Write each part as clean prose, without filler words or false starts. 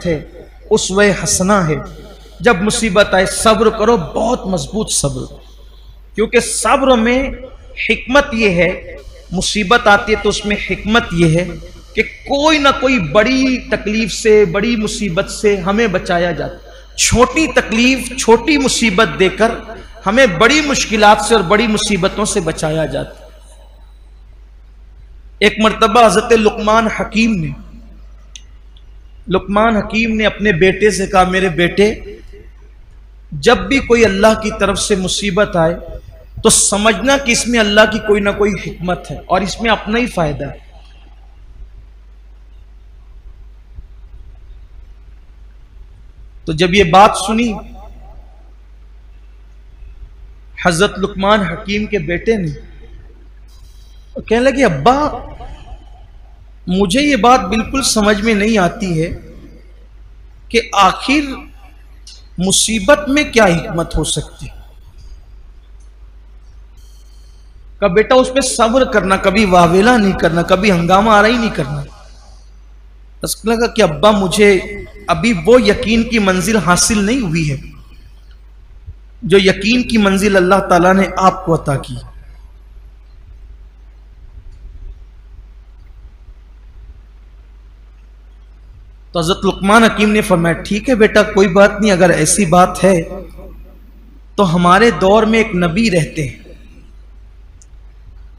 है, उसवे हसना है। जब मुसीबत आए सब्र करो, बहुत मजबूत सब्र, क्योंकि सब्र में हिकमत यह है, मुसीबत आती है तो उसमें हिकमत यह है कि कोई ना कोई बड़ी तकलीफ से, बड़ी मुसीबत से हमें बचाया जाता। छोटी तकलीफ, छोटी मुसीबत देकर हमें बड़ी मुश्किलात से और बड़ी मुसीबतों से बचाया जाता। एक मर्तबा हजरत लुकमान हकीम ने अपने बेटे से कहा, मेरे बेटे, जब भी कोई अल्लाह की तरफ से मुसीबत आए तो समझना कि इसमें अल्लाह की कोई ना कोई हिकमत है और इसमें अपना ही फायदा है। तो जब ये बात सुनी हजरत लुकमान हकीम के बेटे ने, तो कहने लगे, अब्बा मुझे ये बात बिल्कुल समझ में नहीं आती है कि आखिर मुसीबत में क्या हिकमत हो सकती। का बेटा उस पर सब्र करना, कभी वावेला नहीं करना, कभी हंगामा आरा ही नहीं करना। उसको लगा कि अब्बा मुझे अभी वो यकीन की मंजिल हासिल नहीं हुई है जो यकीन की मंजिल अल्लाह ताला ने आपको अता की। तो हज़रत लुकमान हकीम ने फरमाया, ठीक है बेटा, कोई बात नहीं, अगर ऐसी बात है तो हमारे दौर में एक नबी रहते हैं,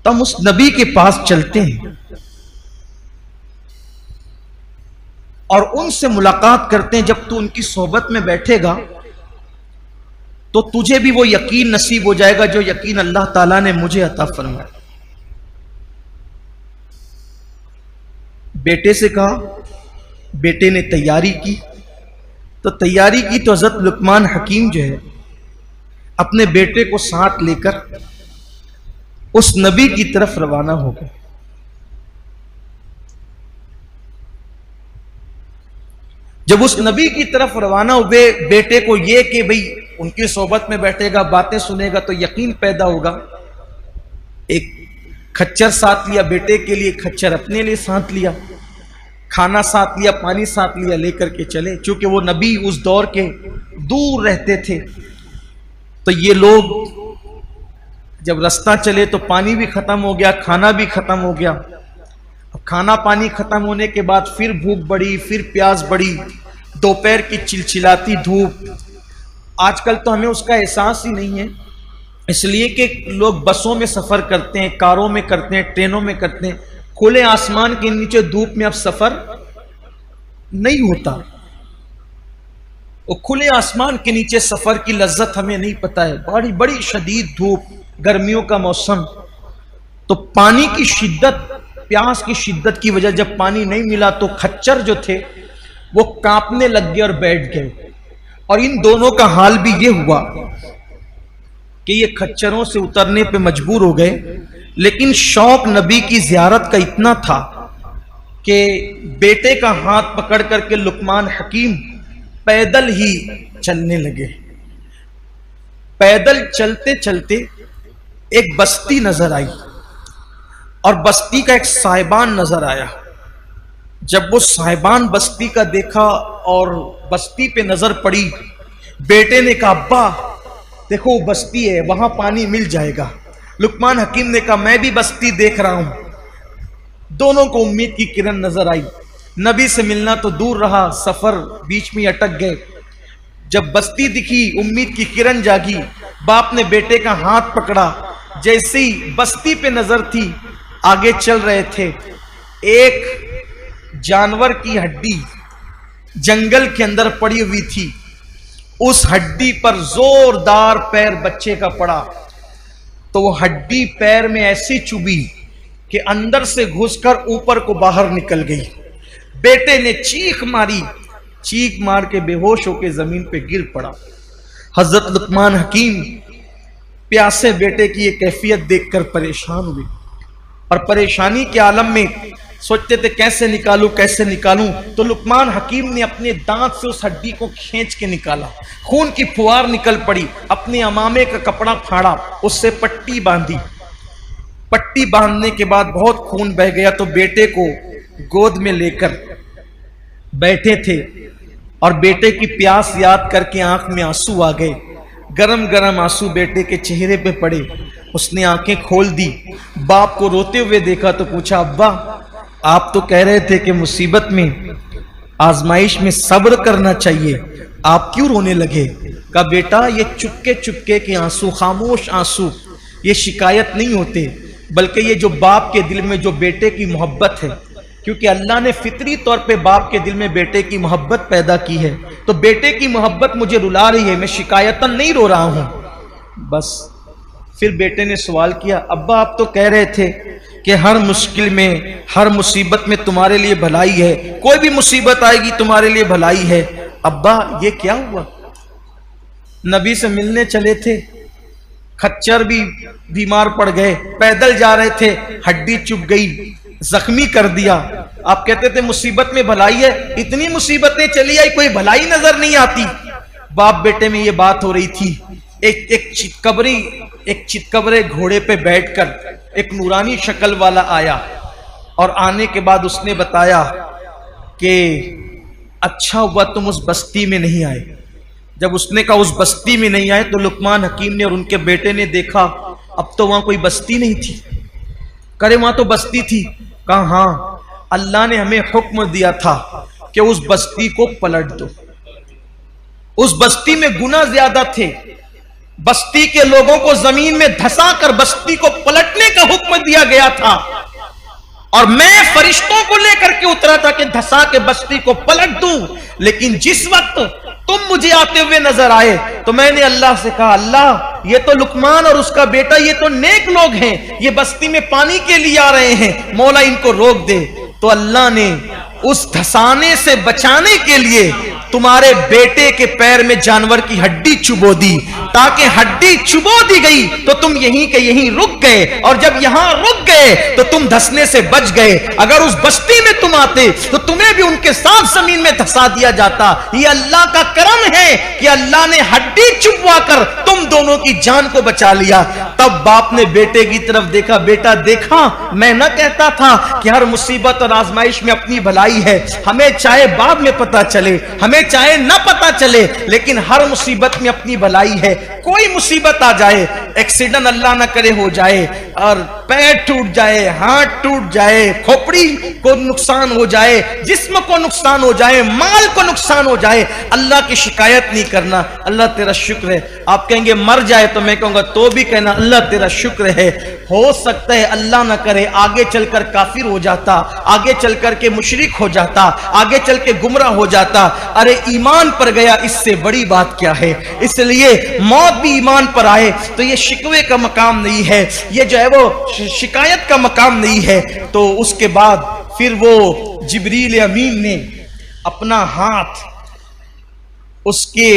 तो हम उस नबी के पास चलते हैं और उनसे मुलाकात करते हैं। जब तू उनकी सोहबत में बैठेगा तो तुझे भी वो यकीन नसीब हो जाएगा जो यकीन अल्लाह ताला ने मुझे अता फरमाया। बेटे से कहा, बेटे ने तैयारी की। तो हज़रत लुकमान हकीम जो है अपने बेटे को साथ लेकर उस नबी की तरफ रवाना हो गए। जब उस नबी की तरफ रवाना हुए, बेटे को यह कि भाई उनकी सोहबत में बैठेगा, बातें सुनेगा तो यकीन पैदा होगा। एक खच्चर साथ लिया बेटे के लिए, खच्चर अपने लिए साथ लिया, खाना साथ लिया, पानी साथ लिया, लेकर के चले। चूंकि वो नबी उस दौर के दूर रहते थे तो ये लोग जब रास्ता चले तो पानी भी खत्म हो गया, खाना भी खत्म हो गया। अब खाना पानी खत्म होने के बाद फिर भूख बढ़ी, फिर प्यास बढ़ी, दोपहर की चिलचिलाती धूप। आजकल तो हमें उसका एहसास ही नहीं है, इसलिए कि लोग बसों में सफर करते हैं, कारों में करते हैं, ट्रेनों में करते हैं। खुले आसमान के नीचे धूप में अब सफर नहीं होता। वो खुले आसमान के नीचे सफर की लज्जत हमें नहीं पता है। बड़ी बड़ी शदीद धूप, गर्मियों का मौसम, तो पानी की शिद्दत, प्यास की शिद्दत की वजह जब पानी नहीं मिला तो खच्चर जो थे वो कांपने लग गए और बैठ गए। और इन दोनों का हाल भी ये हुआ कि ये खच्चरों से उतरने पे मजबूर हो गए, लेकिन शौक नबी की जियारत का इतना था कि बेटे का हाथ पकड़ करके लुकमान हकीम पैदल ही चलने लगे। पैदल चलते चलते एक बस्ती नजर आई और बस्ती का एक साहिबान नजर आया। जब वो साहिबान बस्ती का देखा और बस्ती पे नजर पड़ी, बेटे ने कहा, अब्बा देखो बस्ती है, वहां पानी मिल जाएगा। लुकमान हकीम ने कहा, मैं भी बस्ती देख रहा हूं। दोनों को उम्मीद की किरण नजर आई। नबी से मिलना तो दूर रहा, सफर बीच में अटक गए। जब बस्ती दिखी, उम्मीद की किरण जागी। बाप ने बेटे का हाथ पकड़ा, जैसे ही बस्ती पे नजर थी आगे चल रहे थे। एक जानवर की हड्डी जंगल के अंदर पड़ी हुई थी, उस हड्डी पर जोरदार पैर बच्चे का पड़ा तो वो हड्डी पैर में ऐसी चुभी कि अंदर से घुसकर ऊपर को बाहर निकल गई। बेटे ने चीख मारी, चीख मार के बेहोश होकर जमीन पे गिर पड़ा। हजरत लुकमान हकीम प्यासे बेटे की ये कैफियत देखकर परेशान हुए और परेशानी के आलम में सोचते थे कैसे निकालूं कैसे निकालूं। तो लुकमान हकीम ने अपने दांत से उस हड्डी को खींच के निकाला, खून की फुहार निकल पड़ी। अपने अमामे का कपड़ा फाड़ा, उससे पट्टी बांधी। पट्टी बांधने के बाद बहुत खून बह गया तो बेटे को गोद में लेकर बैठे थे। और बेटे की प्यास याद करके आंख में आंसू आ गए। गरम गरम आंसू बेटे के चेहरे पे पड़े। उसने आंखें खोल दी, बाप को रोते हुए देखा तो पूछा, अब्बा आप तो कह रहे थे कि मुसीबत में, आजमाइश में सब्र करना चाहिए, आप क्यों रोने लगे? कहा बेटा ये चुपके चुपके के आंसू, खामोश आंसू, ये शिकायत नहीं होते, बल्कि ये जो बाप के दिल में जो बेटे की मोहब्बत है, क्योंकि अल्लाह ने फितरी तौर पे बाप के दिल में बेटे की मोहब्बत पैदा की है, तो बेटे की मोहब्बत मुझे रुला रही है, मैं शिकायतन नहीं रो रहा हूं। बस फिर बेटे ने सवाल किया, अब्बा आप तो कह रहे थे कि हर मुश्किल में, हर मुसीबत में तुम्हारे लिए भलाई है, कोई भी मुसीबत आएगी तुम्हारे लिए भलाई है। अब्बा ये क्या हुआ? नबी से मिलने चले थे, खच्चर भी बीमार पड़ गए, पैदल जा रहे थे, हड्डी चुभ गई, जख्मी कर दिया। आप कहते थे मुसीबत में भलाई है, इतनी मुसीबतें चली आई कोई भलाई नजर नहीं आती। बाप बेटे में ये बात हो रही थी। एक चितकबरे घोड़े पे बैठकर एक नूरानी शक्ल वाला आया और आने के बाद उसने बताया कि अच्छा हुआ तुम उस बस्ती में नहीं आए। जब उसने कहा उस बस्ती में नहीं आए तो लुकमान हकीम ने और उनके बेटे ने देखा अब तो वहां कोई बस्ती नहीं थी। करे वहां तो बस्ती थी। कहा हाँ, अल्लाह ने हमें हुक्म दिया था कि उस बस्ती को पलट दो। उस बस्ती में गुनाह ज्यादा थे, बस्ती के लोगों को जमीन में धंसा कर बस्ती को पलटने का हुक्म दिया गया था और मैं फरिश्तों को लेकर के उतरा था कि धंसा के बस्ती को पलट दूं। लेकिन जिस वक्त तुम मुझे आते हुए नजर आए तो मैंने अल्लाह से कहा, अल्लाह ये तो लुकमान और उसका बेटा ये तो नेक लोग हैं, ये बस्ती में पानी के लिए आ रहे हैं, मौला इनको रोक दे। तो अल्लाह ने उस धंसाने से बचाने के लिए तुम्हारे बेटे के पैर में जानवर की हड्डी चुबो दी, ताकि हड्डी चुबो दी गई तो तुम यहीं के यहीं रुक गए, और जब यहां रुक गए तो तुम धंसने से बच गए। अगर उस बस्ती में तुम आते तो तुम्हें भी उनके साथ जमीन में धंसा दिया जाता। ये अल्लाह का करम है कि अल्लाह ने हड्डी चुबवा कर तुम दोनों की जान को बचा लिया। तब बाप ने बेटे की तरफ देखा, बेटा देखा मैं न कहता था कि हर मुसीबत और आजमाइश में अपनी भलाई है, हमें चाहे बाद में पता चले, हमें चाहे ना पता चले, लेकिन हर मुसीबत में अपनी भलाई है। कोई मुसीबत आ जाए, एक्सीडेंट अल्लाह ना करे हो जाए और पैर टूट जाए, हाथ टूट जाए, खोपड़ी को नुकसान हो जाए, जिस्म को नुकसान हो जाए, माल को नुकसान हो जाए, अल्लाह की शिकायत नहीं करना, अल्लाह तेरा शुक्र है। आप कहेंगे मर जाए तो मैं कहूंगा तो भी कहना अल्लाह तेरा शुक्र है। हो सकता है अल्लाह ना करे आगे चलकर काफिर हो जाता, आगे चलकर के मुशरिक हो जाता, आगे चल के गुमराह हो जाता। अरे ईमान पर गया, इससे बड़ी बात क्या है। इसलिए मौत भी ईमान पर आए तो ये शिकवे का मकाम नहीं है, ये जो है वो शिकायत का मकाम नहीं है। तो उसके बाद फिर वो जिब्रील अमीन ने अपना हाथ उसके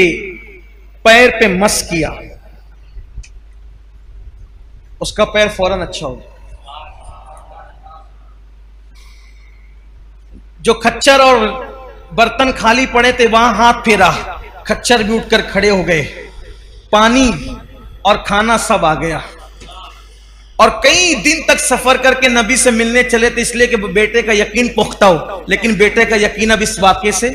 पैर पे मस किया, उसका पैर फौरन अच्छा हो गया। जो खच्चर और बर्तन खाली पड़े थे वहां हाथ फेरा, खच्चर भी उठकर खड़े हो गए, पानी और खाना सब आ गया। और कई दिन तक सफर करके नबी से मिलने चले थे इसलिए कि बेटे का यकीन पुख्ता हो, लेकिन बेटे का यकीन अब इस वाक़े से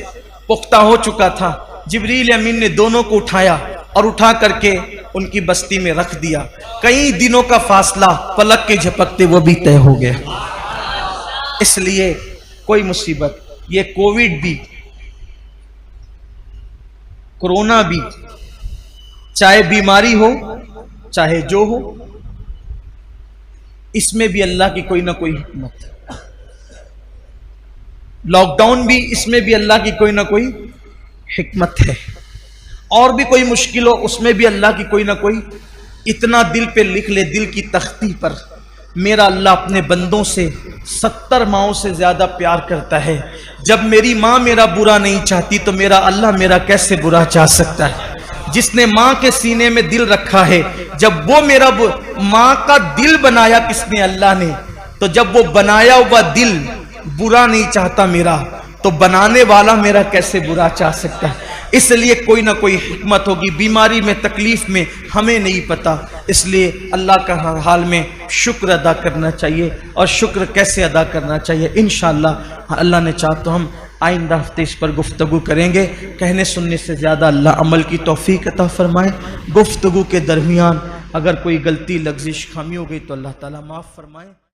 पुख्ता हो चुका था। जिब्रील अमीन ने दोनों को उठाया और उठा करके उनकी बस्ती में रख दिया। कई दिनों का फासला पलक के झपकते वो भी तय हो गया। इसलिए कोई मुसीबत, ये कोविड भी, कोरोना भी, चाहे बीमारी हो चाहे जो हो, इसमें भी अल्लाह की कोई ना कोई हिकमत है। लॉकडाउन भी, इसमें भी अल्लाह की कोई ना कोई हिकमत है। और भी कोई मुश्किल हो उसमें भी अल्लाह की कोई ना कोई। इतना दिल पे लिख ले, दिल की तख्ती पर, मेरा अल्लाह अपने बंदों से 70 माओं से ज्यादा प्यार करता है। जब मेरी माँ मेरा बुरा नहीं चाहती तो मेरा अल्लाह मेरा कैसे बुरा चाह सकता है। जिसने माँ के सीने में दिल रखा है, जब वो मेरा माँ का दिल बनाया किसने? अल्लाह ने। तो जब वो बनाया हुआ दिल बुरा नहीं चाहता मेरा, तो बनाने वाला मेरा कैसे बुरा चाह सकता है। इसलिए कोई ना कोई हिकमत होगी। बीमारी में, तकलीफ में हमें नहीं पता, इसलिए अल्लाह का हर हाल में शुक्र अदा करना चाहिए। और शुक्र कैसे अदा करना चाहिए, इंशाअल्लाह अल्लाह ने चाहा तो हम आइंदा हफ्ते इस पर गुफ्तगू करेंगे। कहने सुनने से ज़्यादा अल्लाह अमल की तौफीक अता फरमाए। गुफ्तगू के दरमियान अगर कोई गलती लफ्ज़िश खामी हो गई तो अल्लाह ताला माफ़ फरमाए।